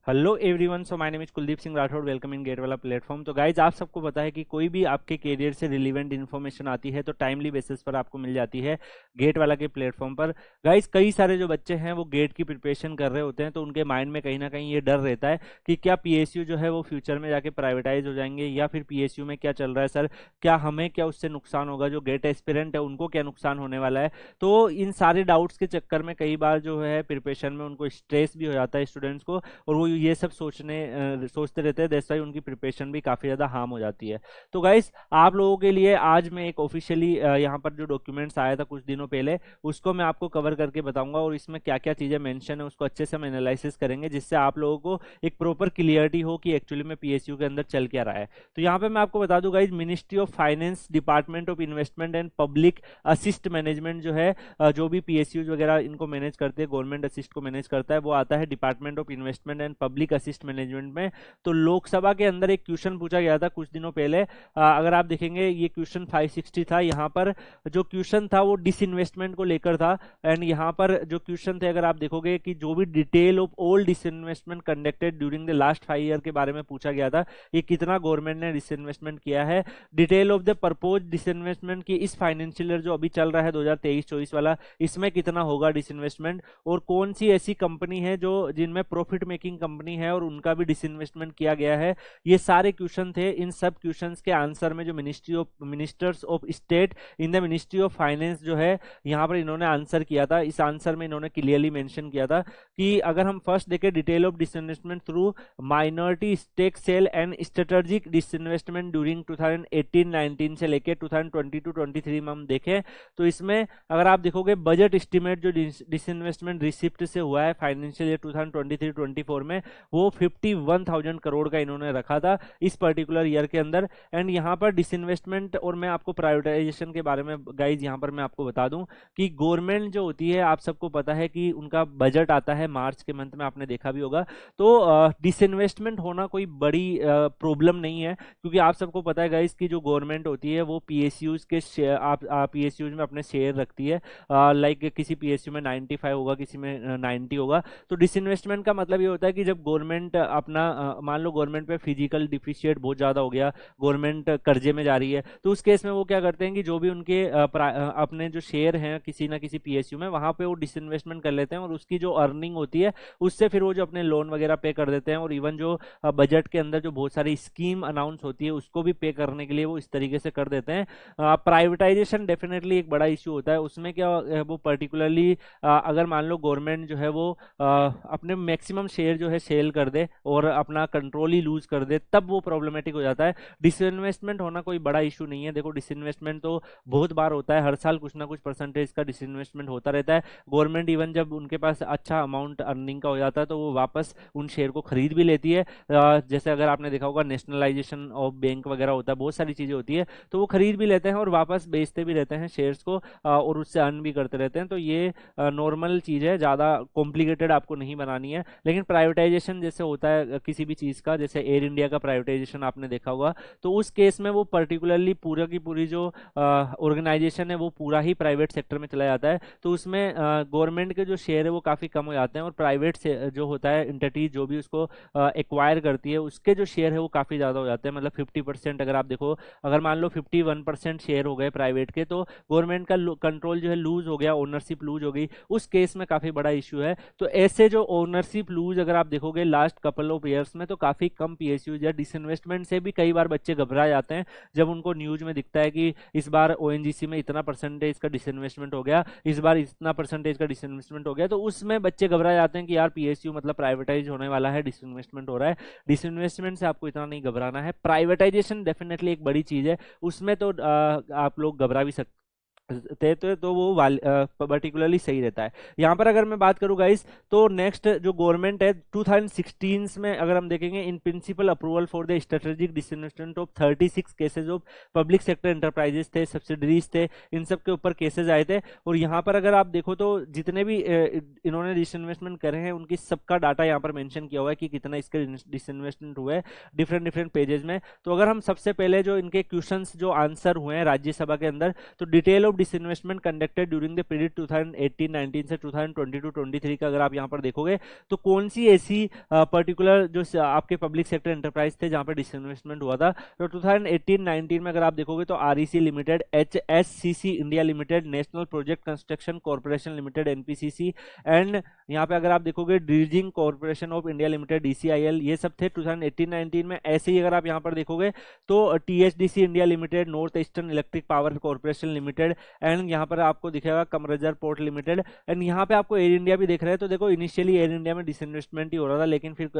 Hello everyone, so my name is Kuldeep Singh Rathore. Welcome in GATE वाला platform. तो guys, आप सबको पता है कि कोई भी आपके करियर से रिलेवेंट इन्फॉर्मेशन आती है तो टाइमली बेसिस पर आपको मिल जाती है गेट वाला के प्लेटफॉर्म पर। गाइज, कई सारे जो बच्चे हैं वो गेट की प्रिपरेशन कर रहे होते हैं, तो उनके माइंड में कहीं ना कहीं ये डर रहता है कि क्या पीएसयू जो है वो फ्यूचर में जाके प्राइवेटाइज हो जाएंगे, या फिर पीएसयू में क्या चल रहा है सर, क्या हमें क्या उससे नुकसान होगा, जो गेट एस्पिरेंट है उनको क्या नुकसान होने वाला है। तो इन सारे डाउट्स के चक्कर में कई बार जो है प्रिपरेशन में उनको स्ट्रेस भी हो जाता है स्टूडेंट्स को, और वो ये सब सोचते रहते हैं। दैट्स व्हाई उनकी प्रिपरेशन भी काफ़ी ज़्यादा हार्म हो जाती है। तो गाइस, आप लोगों के लिए आज मैं एक ऑफिशियली यहाँ पर जो डॉक्यूमेंट्स आया था कुछ दिनों पहले, उसको मैं आपको कवर करके बताऊंगा, और इसमें क्या क्या चीज़ें मेंशन है उसको अच्छे से हम एनालिसिस करेंगे, जिससे आप लोगों को एक प्रॉपर क्लियरिटी हो कि एक्चुअली में पीएसयू के अंदर चल क्या रहा है। तो यहाँ पे मैं आपको बता दूं guys, ministry of finance, department of investment and public assist management जो है, जो भी पीएसयू वगैरह इनको मैनेज करते हैं, गवर्नमेंट असिस्ट को मैनेज करता है, वो आता है department of investment and public assist management में। तो लोकसभा के अंदर एक क्वेश्चन पूछा गया था कुछ दिनों पहले। अगर आप देखेंगे ये क्वेश्चन 560 था। यहाँ पर जो क्वेश्चन था वो डिसइन्वेस्टमेंट को लेकर था। एंड यहाँ पर जो क्वेश्चन थे, अगर आप देखोगे कि जो भी detail of all disinvestment conducted during the last 5 year के बारे में पूछा गया था। ये कितना गवर्नमेंट ने डिसइन्वेस्टमेंट किया है, detail of the propose disinvestment की इस फाइनेंशियल ईयर जो अभी चल रहा है 2023-24 वाला, इसमें कितना होगा डिसइन्वेस्टमेंट, और कौन सी ऐसी कंपनी है जो जिनमें प्रॉफिट मेकिंग कंपनी है और उनका भी डिसइन्वेस्टमेंट किया गया है। ये सारे क्वेश्चन थे। इन सब क्वेश्चंस के आंसर में जो ministers of state in the ministry of finance जो है, यहाँ पर इन्होंने आंसर किया था। इस आंसर में इन्होंने क्लियरली मेंशन किया था कि अगर हम फर्स्ट देखें detail of disinvestment through minority stake sale and strategic disinvestment during 2018-19 से लेके 2022-23 में हम देखें, तो इसमें अगर आप देखोगे बजट एस्टिमेट जो डिसइन्वेस्टमेंट रिसिप्ट से हुआ है फाइनेंशियल ईयर 2023-24 में, वो 51,000 करोड़ का इन्होंने रखा था इस पर्टिकुलर ईयर के अंदर। एंड यहाँ पर डिसइन्वेस्टमेंट, और मैं आपको प्राइवेटाइजेशन के बारे में गाइज यहाँ पर मैं आपको बता दूं कि गवर्नमेंट जो होती है, आप सबको पता है कि उनका बजट आता है मार्च के मंथ में, आपने देखा भी होगा। तो डिसइन्वेस्टमेंट होना कोई बड़ी प्रॉब्लम नहीं है, क्योंकि आप सबको पता है गाइज कि जो गवर्नमेंट होती है वो पीएसयूज के शेयर, आप पीएसयूज में अपने शेयर रखती है। लाइक किसी पीएसयू में 95 होगा, किसी में 90 होगा। तो डिसइन्वेस्टमेंट का मतलब ये होता है कि जब गवर्नमेंट अपना मान लो गवर्नमेंट पे फिजिकल डिफिशिएट बहुत ज़्यादा हो गया, गवर्नमेंट कर्जे में जा रही है, तो उस केस में वो क्या करते हैं कि जो भी उनके अपने जो शेयर हैं किसी ना किसी पीएसयू में, वहाँ पे वो डिसइन्वेस्टमेंट कर लेते हैं, और उसकी जो अर्निंग होती है उससे फिर वो जो अपने लोन वगैरह पे कर देते हैं, और इवन जो बजट के अंदर जो बहुत सारी स्कीम अनाउंस होती है उसको भी पे करने के लिए वो इस तरीके से कर देते हैं। प्राइवेटाइजेशन डेफिनेटली एक बड़ा इशू होता है। उसमें क्या वो पर्टिकुलरली अगर मान लो गवर्नमेंट जो है वो अपने मैक्सिमम शेयर जो है सेल कर दे और अपना कंट्रोल ही लूज कर दे, तब वो प्रॉब्लमेटिक हो जाता है। डिसइन्वेस्टमेंट होना कोई बड़ा इशू नहीं है। देखो, डिसइन्वेस्टमेंट तो बहुत बार होता है, हर साल कुछ ना कुछ परसेंटेज का डिसइन्वेस्टमेंट होता रहता है। गवर्नमेंट इवन जब उनके पास अच्छा अमाउंट अर्निंग का हो जाता है तो वो वापस उन शेयर को खरीद भी लेती है। जैसे अगर आपने देखा होगा नेशनलाइजेशन ऑफ बैंक वगैरह होता है, बहुत सारी चीज़ें होती है, तो वो खरीद भी लेते हैं और वापस बेचते भी रहते हैं शेयर्स को, और उससे अर्न भी करते रहते हैं। तो ये नॉर्मल चीज़ है, ज़्यादा कॉम्प्लिकेटेड आपको नहीं बनानी है। लेकिन प्राइवेटाइजेशन जैसे होता है किसी भी चीज़ का, जैसे एयर इंडिया का प्राइवेटाइजेशन आपने देखा होगा, तो उस केस में वो पर्टिकुलरली पूरा की पूरी जो ऑर्गेनाइजेशन है वो पूरा ही प्राइवेट सेक्टर में चला जाता है। तो उसमें गवर्नमेंट के जो शेयर है वो काफ़ी कम हो जाते हैं, और प्राइवेट से जो होता है एंटिटी जो भी उसको एक्वायर करती है उसके जो शेयर है वो काफ़ी ज़्यादा हो जाते हैं। मतलब 50%, अगर आप देखो, अगर मान लो 51% शेयर हो गए प्राइवेट के, तो गवर्नमेंट का कंट्रोल जो है लूज हो गया, ओनरशिप लूज हो गई, उस केस में काफ़ी बड़ा इशू है। तो ऐसे जो ओनरशिप लूज अगर आप देखोगे लास्ट कपल ऑफ ईयर्स में, तो काफ़ी कम पीएसयूज या डिसइन्वेस्टमेंट से भी कई बार बच्चे घबरा जाते हैं जब उनको न्यूज में दिखता है कि इस बार ओएनजीसी में इतना परसेंटेज का डिसइन्वेस्टमेंट हो गया, इस बार इतना परसेंटेज का डिसइन्वेस्टमेंट हो गया, तो उसमें बच्चे घबरा जाते हैं कि यार पीएसयू मतलब प्राइवेटाइज होने वाला है, डिसइन्वेस्टमेंट हो रहा है। डिसइन्वेस्टमेंट से आपको इतना नहीं घबराना है। प्राइवेटाइजेशन डेफिनेटली एक बड़ी चीज़ है, उसमें तो आप लोग घबरा भी सकते तो वो पर्टिकुलरली सही रहता है। यहाँ पर अगर मैं बात करूँ गाइस, तो नेक्स्ट जो गवर्नमेंट है 2016 में अगर हम देखेंगे, in principle approval for the strategic disinvestment of 36 cases of public sector enterprises थे, सब्सिडरीज थे, इन सब के ऊपर केसेज आए थे। और यहाँ पर अगर आप देखो तो जितने भी इन्होंने डिसइन्वेस्टमेंट करे हैं उनकी सबका डाटा यहाँ पर मेंशन किया हुआ है कि कितना इसके डिसइन्वेस्टमेंट हुए हैं डिफरेंट डिफरेंट पेजेस में। तो अगर हम सबसे पहले जो इनके क्वेश्चंस जो आंसर हुए हैं राज्यसभा के अंदर, तो detail of disinvestment conducted during the period 2018-19 से 2022-23 का अगर आप यहाँ पर देखोगे तो कौन सी ऐसी पर्टिकुलर जो आपके पब्लिक सेक्टर एंटरप्राइज थे जहाँ पर डिसइन्वेस्टमेंट हुआ था। तो 2018-19 में अगर आप देखोगे तो REC limited, HSCC India limited, National Project Construction Corporation Limited NPCC, and यहाँ पे अगर आप देखोगे dredging corporation of India limited DCIL, ये सब थे 2018-19 में। ऐसे ही अगर आप यहाँ पर देखोगे तो THDC India limited, north eastern electric power corporation limited, and यहाँ पर आपको दिखेगा कमरजर पोर्ट लिमिटेड, एंड यहाँ पे आपको एयर इंडिया भी दिख रहा है। तो देखो इनिशियली एयर इंडिया में डिसइन्वेस्टमेंट ही हो रहा था, लेकिन फिर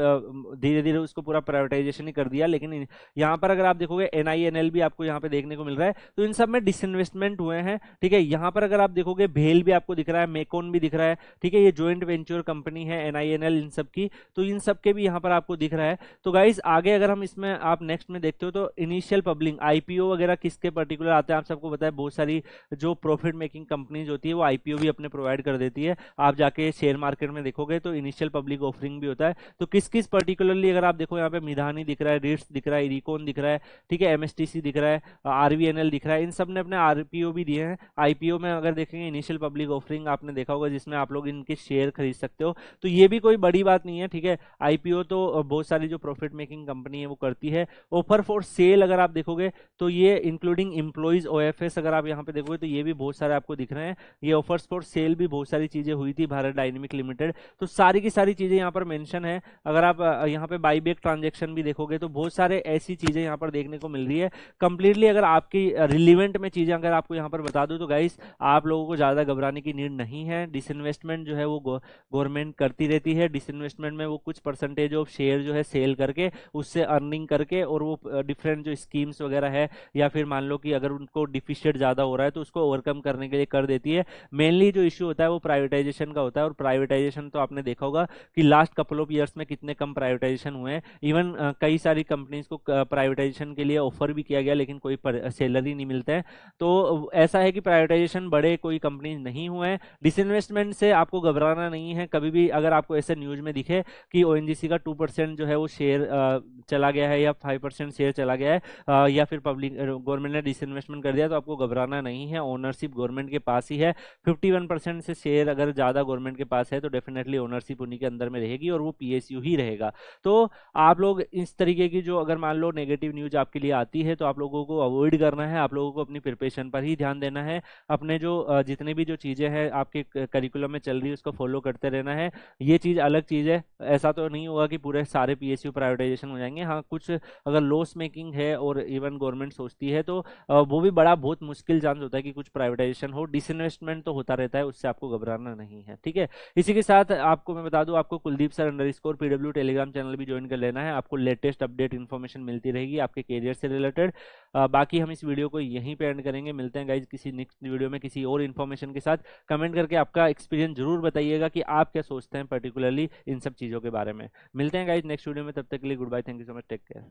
धीरे धीरे उसको पूरा प्राइवेटाइजेशन ही कर दिया। लेकिन यहाँ पर अगर आप देखोगे एनआईएनएल भी आपको यहाँ पे देखने को मिल रहा है, तो इन सब में डिसइन्वेस्टमेंट हुए हैं, ठीक है। यहाँ पर अगर आप देखोगे भेल भी आपको दिख रहा है, मेकोन भी दिख रहा है, ठीक है, ये ज्वाइंट वेंचर कंपनी है एनआईएनएल इन सब की, तो इन सब के भी यहाँ पर आपको दिख रहा है। तो गाइस आगे अगर हम इसमें आप नेक्स्ट में देखते हो तो इनिशियल पब्लिक आईपीओ वगैरह किसके पर्टिकुलर आते हैं, आप सबको पता है बहुत सारी जो प्रॉफिट मेकिंग कंपनीज होती है वो आईपीओ भी अपने प्रोवाइड कर देती है। आप जाके शेयर मार्केट में देखोगे तो इनिशियल पब्लिक ऑफरिंग भी होता है। तो किस किस पर्टिकुलरली अगर आप देखो यहाँ पे मिधानी दिख रहा है, रिट्स दिख रहा है, इरिकॉन दिख रहा है, ठीक है, एमएसटीसी दिख रहा है, आरवीएनएल दिख रहा है, इन सब ने अपने आरपीओ भी दिए हैं। आईपीओ में अगर देखेंगे इनिशियल पब्लिक ऑफरिंग आपने देखा होगा जिसमें आप लोग इनके शेयर खरीद सकते हो, तो ये भी कोई बड़ी बात नहीं है, ठीक है। आईपीओ तो बहुत सारी जो प्रॉफिट मेकिंग कंपनी है वो करती है। ऑफर फॉर सेल अगर आप देखोगे तो ये इंक्लूडिंग एम्प्लॉइज ओएफएस अगर आप यहाँ पे देखोगे तो ये भी बहुत सारे आपको दिख रहे हैं। ये ऑफर्स फॉर सेल भी बहुत सारी चीजें हुई थी, भारत डायनेमिक लिमिटेड, तो सारी की सारी चीजें यहाँ पर मेंशन है। अगर आप यहाँ पे बाईबैक ट्रांजेक्शन भी देखोगे तो बहुत सारे ऐसी चीजें यहाँ पर देखने को मिल रही है। कंप्लीटली अगर आपकी रिलीवेंट में चीजें अगर आपको यहाँ पर बता दूं तो गाइस आप लोगों को ज्यादा घबराने की नीड नहीं है। डिसइन्वेस्टमेंट जो है वो गवर्नमेंट करती रहती है। डिसइन्वेस्टमेंट में वो कुछ परसेंटेज ऑफ शेयर जो है सेल करके उससे अर्निंग करके और वो डिफरेंट जो स्कीम्स वगैरह है या फिर मान लो कि अगर उनको डिफिशिएट ज्यादा हो रहा है तो उसको ओवरकम करने के लिए कर देती है। मेनली जो इश्यू होता है वो प्राइवेटाइजेशन का होता है, और प्राइवेटाइजेशन तो आपने देखा होगा कि लास्ट कपल ऑफ ईयर्स में कितने कम प्राइवेटाइजेशन हुए हैं। इवन कई सारी कंपनीज को प्राइवेटाइजेशन के लिए ऑफर भी किया गया लेकिन कोई सेलर ही नहीं मिलते हैं। तो ऐसा है कि प्राइवेटाइजेशन बड़े कोई कंपनीज नहीं हुए हैं। डिसइन्वेस्टमेंट से आपको घबराना नहीं है। कभी भी अगर आपको ऐसे न्यूज में दिखे कि ओएनजीसी का 2% जो है वो शेयर चला गया है या 5% शेयर चला गया है या फिर पब्लिक गवर्नमेंट ने डिसइन्वेस्टमेंट कर दिया, तो आपको घबराना नहीं है। ओनरशिप गवर्नमेंट के पास ही है। 51% से शेयर अगर ज्यादा गवर्नमेंट के पास है तो डेफिनेटली ओनरशिप उन्हीं के अंदर में रहेगी और वो पीएसयू ही रहेगा। तो आप लोग इस तरीके की जो अगर मान लो नेगेटिव न्यूज आपके लिए आती है तो आप लोगों को अवॉइड करना है। आप लोगों को अपनी प्रिपरेशन पर ही ध्यान देना है। अपने जो जितने भी जो चीजें हैं आपके करिकुलम में चल रही है उसको फॉलो करते रहना है। ये चीज अलग चीज है, ऐसा तो नहीं होगा कि पूरे सारे पीएसयू प्राइवेटाइजेशन हो जाएंगे। हाँ, कुछ अगर लॉस मेकिंग है और इवन गवर्नमेंट सोचती है तो वो भी बड़ा बहुत मुश्किल चांस होता है कि कुछ प्राइवेटाइजेशन हो। डिसइन्वेस्टमेंट तो होता रहता है, उससे आपको घबराना नहीं है, ठीक है। इसी के साथ आपको मैं बता दूं आपको Kuldeep sir underscore PW Telegram channel भी ज्वाइन कर लेना है। आपको लेटेस्ट अपडेट इन्फॉर्मेशन मिलती रहेगी आपके कैरियर से रिलेटेड। बाकी हम इस वीडियो को यहीं पे एंड करेंगे। मिलते हैं गाइज किसी नेक्स्ट वीडियो में किसी और इन्फॉर्मेशन के साथ। कमेंट करके आपका एक्सपीरियंस जरूर बताइएगा कि आप क्या सोचते हैं पर्टिकुलरली इन सब चीज़ों के बारे में। मिलते हैं गाइज नेक्स्ट वीडियो में, तब तक के लिए goodbye, thank you so much, take care.